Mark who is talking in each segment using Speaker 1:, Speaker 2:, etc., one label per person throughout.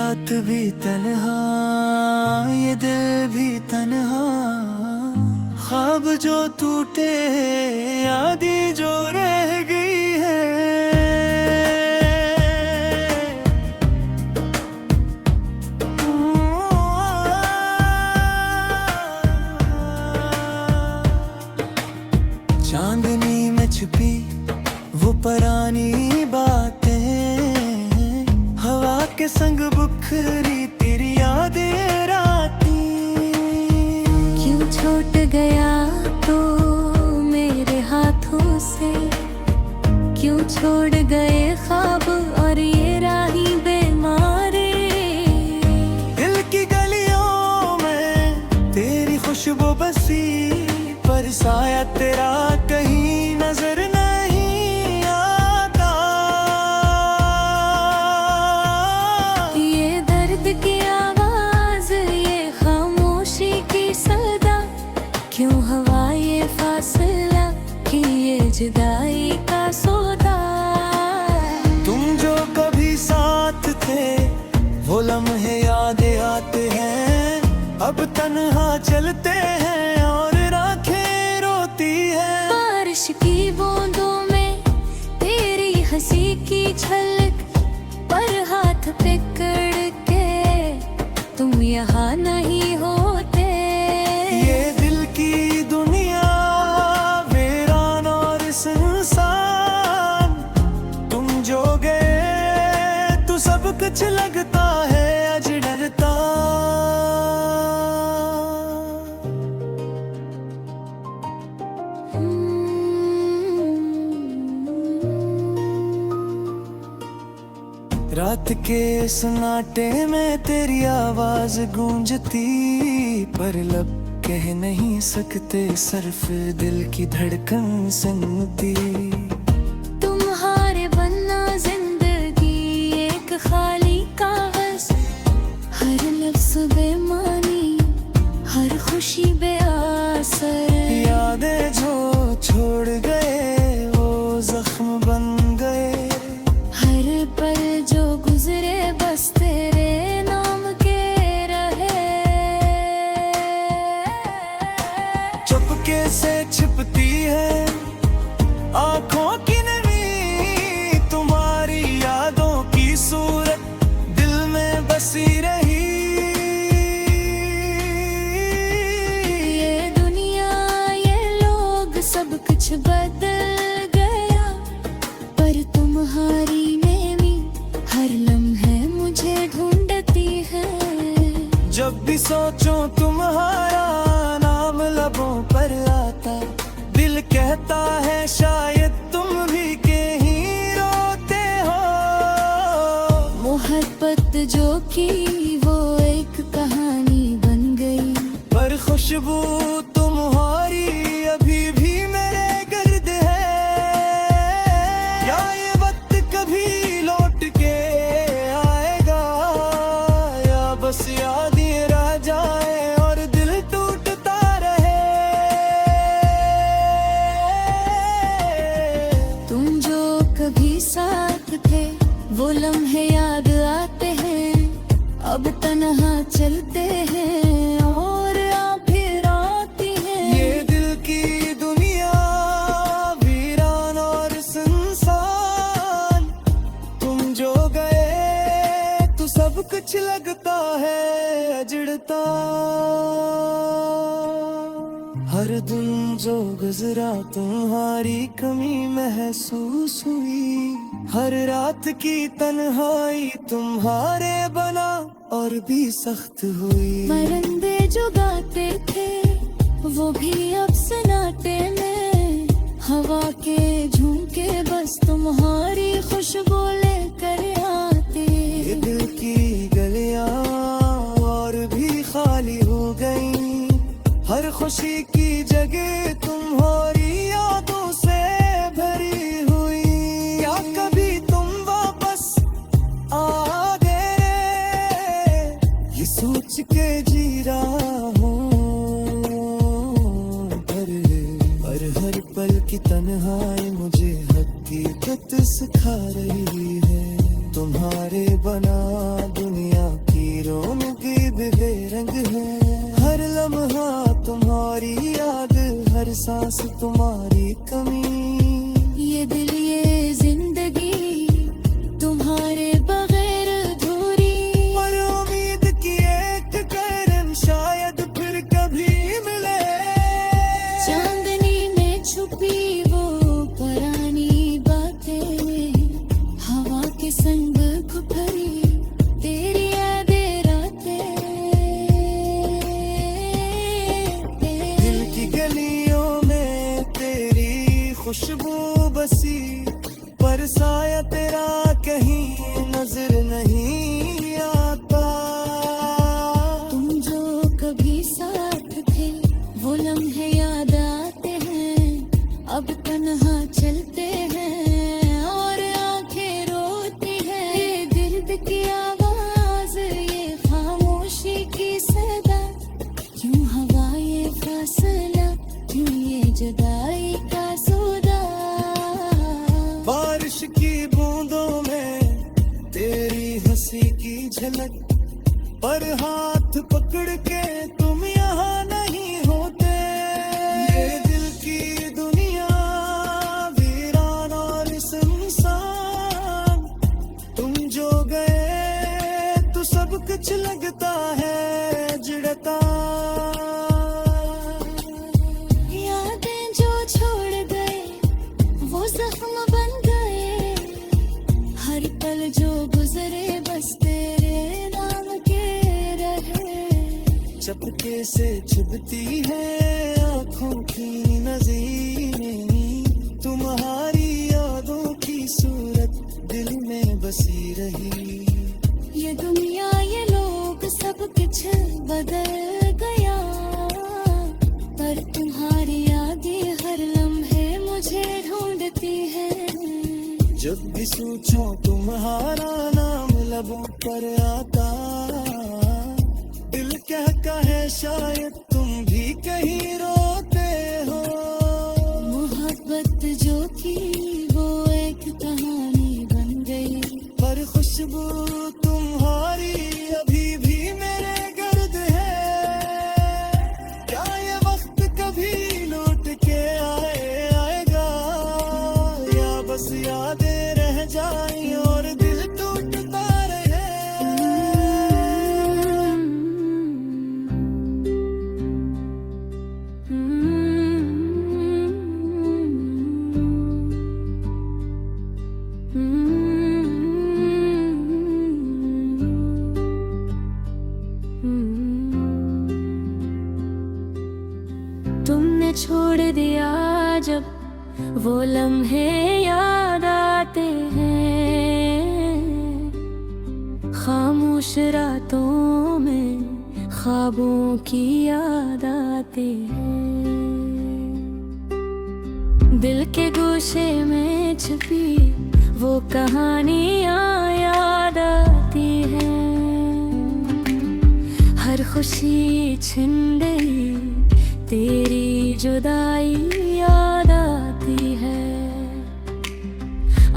Speaker 1: रात भी तन्हा, ये दिल भी तन्हा, ख्वाब जो टूटे, यादें जो रह गई है। चांदनी में छुपी वो पुरानी बातें, हवा के संग बुखरी तेरी यादें राती।
Speaker 2: क्यों छूट गया तो मेरे हाथों से, क्यों छोड़ गए ख्वाब और ये राही बेमारे।
Speaker 1: दिल की गलियों में तेरी खुशबू बसी, पर साया तेरा कहीं नजर नहीं आता।
Speaker 2: ये दर्द की आवाज, ये खामोशी की सदा, क्यों हवा ये फासला कि ये जुदाई का सौदा।
Speaker 1: तुम जो कभी साथ थे वो लम्हे याद आते हैं, अब तन्हा चलते हैं और राखें रोती है।
Speaker 2: बारिश की बूंदों में तेरी हंसी की झलक, पर हाथ पकड़ के तुम यहाँ नहीं होते।
Speaker 1: ये दिल की दुनिया वीरान और सुनसान, तुम जो गए तो सब कुछ लगता है अजनबी। रात के सन्नाटे में तेरी आवाज गूंजती, पर लब कह नहीं सकते सिर्फ दिल की धड़कन सुनती।
Speaker 2: तुम्हारे बनना जिंदगी एक खाली कागज, हर लफ्ज़ बेमानी, हर खुशी बेअसर।
Speaker 1: यादें जो छोड़ गए वो जख्म बन गए,
Speaker 2: हर पल जो गुजरे बस तेरे नाम के रहे।
Speaker 1: चुपके से छिपती है आंखों की नमी, तुम्हारी यादों की सूरत दिल में बसी रही।
Speaker 2: ये दुनिया ये लोग सब कुछ बदल गया, पर तुम्हारी हर लम्हे मुझे ढूंढती है।
Speaker 1: जब भी सोचूं तुम्हारा नाम लबों पर आता, दिल कहता है शायद तुम भी कहीं रोते हो।
Speaker 2: मोहब्बत जो की वो एक कहानी बन गई,
Speaker 1: पर खुशबू तुम्हारी अभी भी मेरे गिर्द है। क्या ये वक्त कभी लौट के आएगा, या बस यादें रह जाए और दिल टूटता रहे।
Speaker 2: तुम जो कभी साथ थे वो लम्हे याद आते हैं, अब तन्हा चलते हैं और फिर आती हैं।
Speaker 1: ये दिल की दुनिया वीरान और सुनसान, तुम जो गए तो सब कुछ लगता है अजड़ता। हर दिन जो गुजरा तुम्हारी कमी महसूस हुई, हर रात की तन्हाई तुम्हारे बना और भी सख्त हुई।
Speaker 2: परिंदे जो गाते थे वो भी अब सन्नाटे में, हवा के झोंके बस तुम्हारी खुशबू लेकर आते।
Speaker 1: ये दिल की गलियां और भी खाली हो गई, हर खुशी की जगह तुम्हारी यादों से भरी हुई। क्या कभी तुम वापस आ गए, ये सोच के जी रहा हूँ, पर हर पल की तन्हाई मुझे हकीकत सिखा रही है। तुम्हारे बना दुनिया रौनक ईद बेरंग है। हर लम्हा तुम्हारी याद, हर सांस तुम्हारी कमी।
Speaker 2: ये दिल ये जिंदगी तुम्हारे बगैर अधूरी।
Speaker 1: और उम्मीद की एक करन शायद फिर कभी मिले।
Speaker 2: चांदनी में छुपी वो पुरानी बातें, हवा के संग घुटरी तेरी यादें रातें।
Speaker 1: दिल की गलियों में तेरी खुशबू बसी, पर साया तेरा कहीं नजर नहीं आता।
Speaker 2: तुम जो कभी साथ थे वो लम्हे याद आते हैं। अब तन्हा चलते हैं और आंखें रोती है। ये दिल की आवाज, ये खामोशी की सदा, क्यों हवा ये फासला, क्यों ये जुदाई का सौदा।
Speaker 1: बारिश की बूंदों में तेरी हंसी की झलक, पर हाथ पकड़ के तुम यहाँ नहीं होते। ये दिल की दुनिया वीरान और सुनसान, तुम जो गए तो सब कुछ लगता है जुड़ता।
Speaker 2: यादें जो छोड़ गए वो जख्म बन गए। हर पल जो गुजरे बस तेरे नाम के रहे।
Speaker 1: चपके से चुभती है आँखों की नज़ीरें, तुम्हारी यादों की सूरत दिल में बसी रही।
Speaker 2: ये दुनिया ये लोग सब कुछ बदल गया, पर तुम्हारी यादें हर लम्हे मुझे ढूंढती है।
Speaker 1: जब भी सोचो तुम्हारा नाम लबों पर आता, दिल कहता है शायद तुम भी कहीं रोते हो।
Speaker 2: मोहब्बत जो थी वो एक कहानी बन गई,
Speaker 1: पर खुशबू तुम्हारी अभी भी मेरे गर्द है। क्या ये वक्त कभी लौट के आएगा, या बस यादें रह जाएं और दिल टूटता रहे।
Speaker 2: तुमने छोड़ दिया जब वो लम्हे याद आते हैं। खामोश रातों में ख्वाबों की याद आती है। दिल के गोशे में छुपी वो कहानियाँ याद आती हैं। हर खुशी छिन गई तेरी जुदाई याद आती है।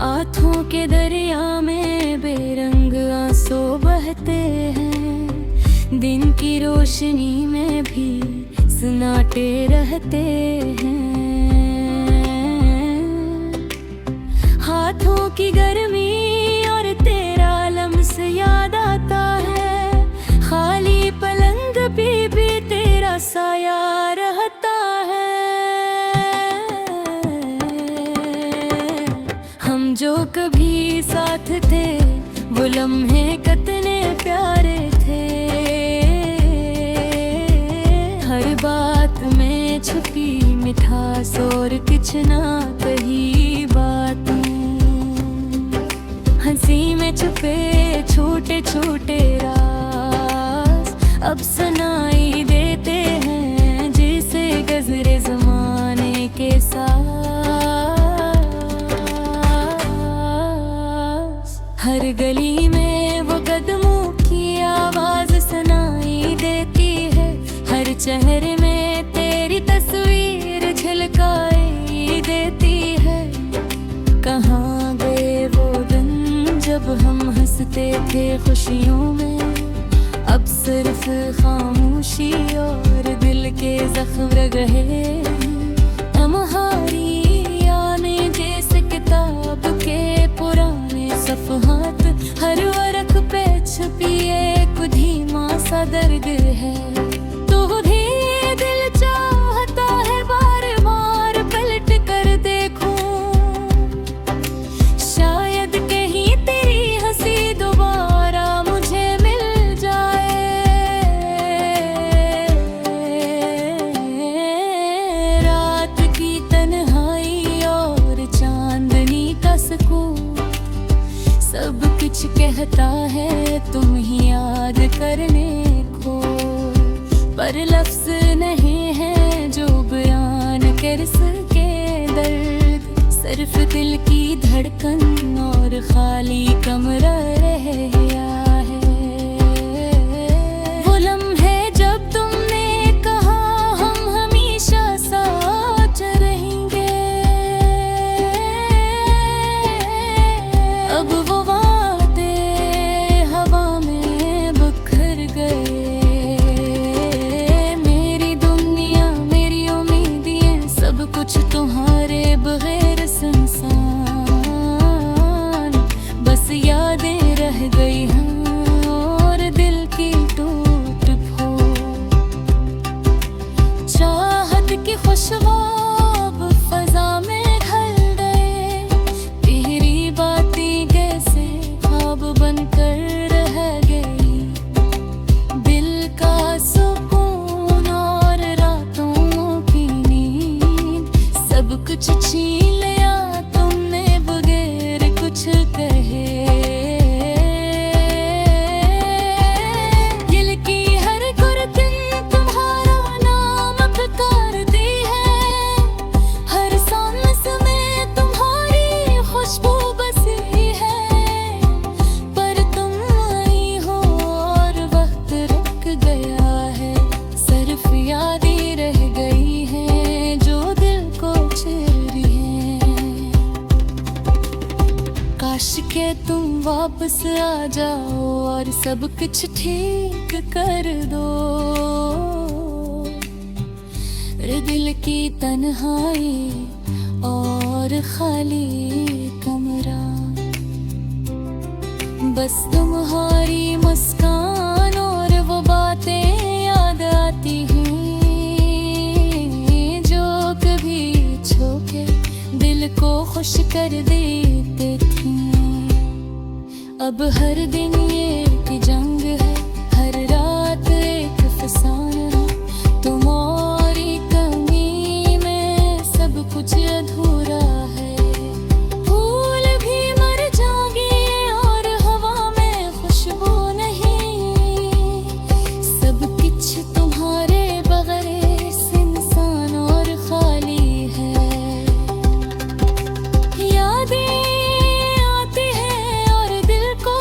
Speaker 2: आँखों के दरिया में बेरंग आंसू बहते हैं। दिन की रोशनी में भी सन्नाटे रहते हैं। हाथों की गर्मी और तेरा लम्स याद आता है। खाली पलंग पे भी तेरा साया रहता है। हम जो कभी साथ थे वो लम्हे कितने प्यारे थे। हर बात में छुपी मिठास और कुछ ना कही बातें। हंसी में छुपे छोटे छोटे राज अब सुनाई देते हैं, जैसे गजरे जमाने के साथ। हर गली में वो कदमों की आवाज सुनाई देती है। हर चेहरे में तेरी तस्वीर झलकाई देती है। कहाँ गए वो दिन जब हम हंसते थे खुशियों में। सिर्फ खामोशी और दिल के जख्म रह गए। हमारी आने जैसे किताब के पुराने सफ़हात, हर वरक पे छुपी एक धीमा सा दर्द है। तो भी दिल चाहता है बार बार पलट कर देखूं, शायद कहीं तेरी हंसी दोबारा मुझे मिल जाए। रात की तन्हाई और चांदनी का सुकून सब कुछ कहता है तुम ही याद करने को, पर लफ्ज़ नहीं है जो बयान कर सके दर्द। सिर्फ दिल की धड़कन और खाली कमरा रह गया है। वो लम्हे जब तुमने कहा हम हमेशा साथ रहेंगे, अब वो वादे हवा में बिखर गए। मेरी दुनिया मेरी उम्मीदें सब कुछ तुम्हारे बगैर सुनसान, बस यादें रह गई हैं और दिल की टूट फूट। चाहत की खुशबू फजा में ढल गए, तेरी बातें कैसे ख्वाब बनकर रह गई। दिल का सुकून और रातों की नींद सब कुछ छीन लिया तुमने बगैर कुछ कहे। दिल की हर गुर्दन तुम्हारा नाम पुकारती है, हर सांस में तुम्हारी खुशबू बसी है। पर तुम आई हो और वक्त रुक गया है, सिर्फ यादें रह गई हैं जो दिल को चीर रही हैं। काश के तुम वापस आ जाओ और सब कुछ ठीक कर दो। रे दिल की तन्हाई और खाली कमरा, बस तुम्हारी मुस्कान और वो बातें याद आती हैं जो कभी छू के दिल को खुश कर देते थे। अब हर दिन ये एक जंग है, हर रात एक फसाना है। तुम्हारी कमी में सब कुछ अधूरा है। फूल भी मर जाएंगे और हवा में खुशबू नहीं, सब कुछ तुम्हारे बगैर सुनसान और खाली है। यादें आती हैं और दिल को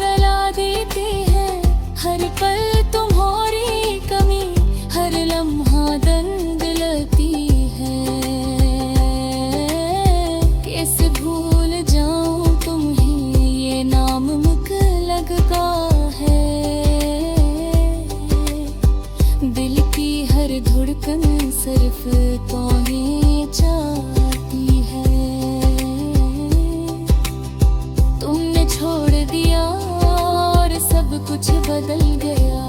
Speaker 2: रुला देती हैं, हर पल तुम्हारी कमी हर लम्हा दर्द लगती है। कैसे भूल जाऊं तुम ही ये नाम मुख लगता है। दिल की हर धड़कन सिर्फ तुम्हें चाहती है। तुमने छोड़ दिया और सब कुछ बदल गया।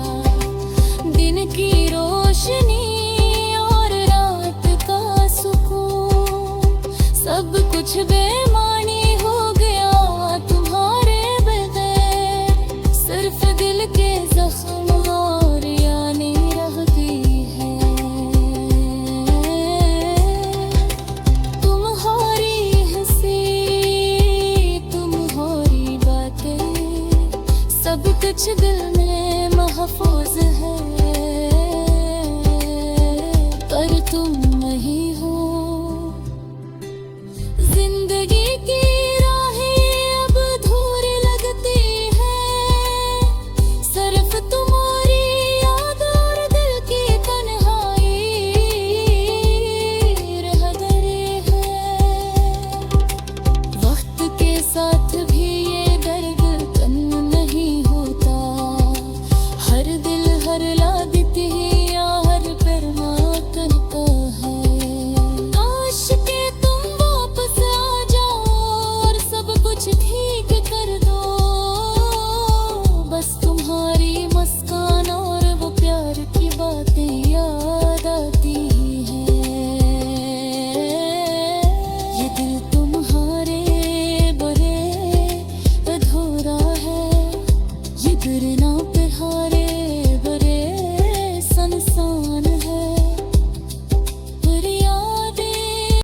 Speaker 2: दिन की रोशनी और रात का सुकून सब कुछ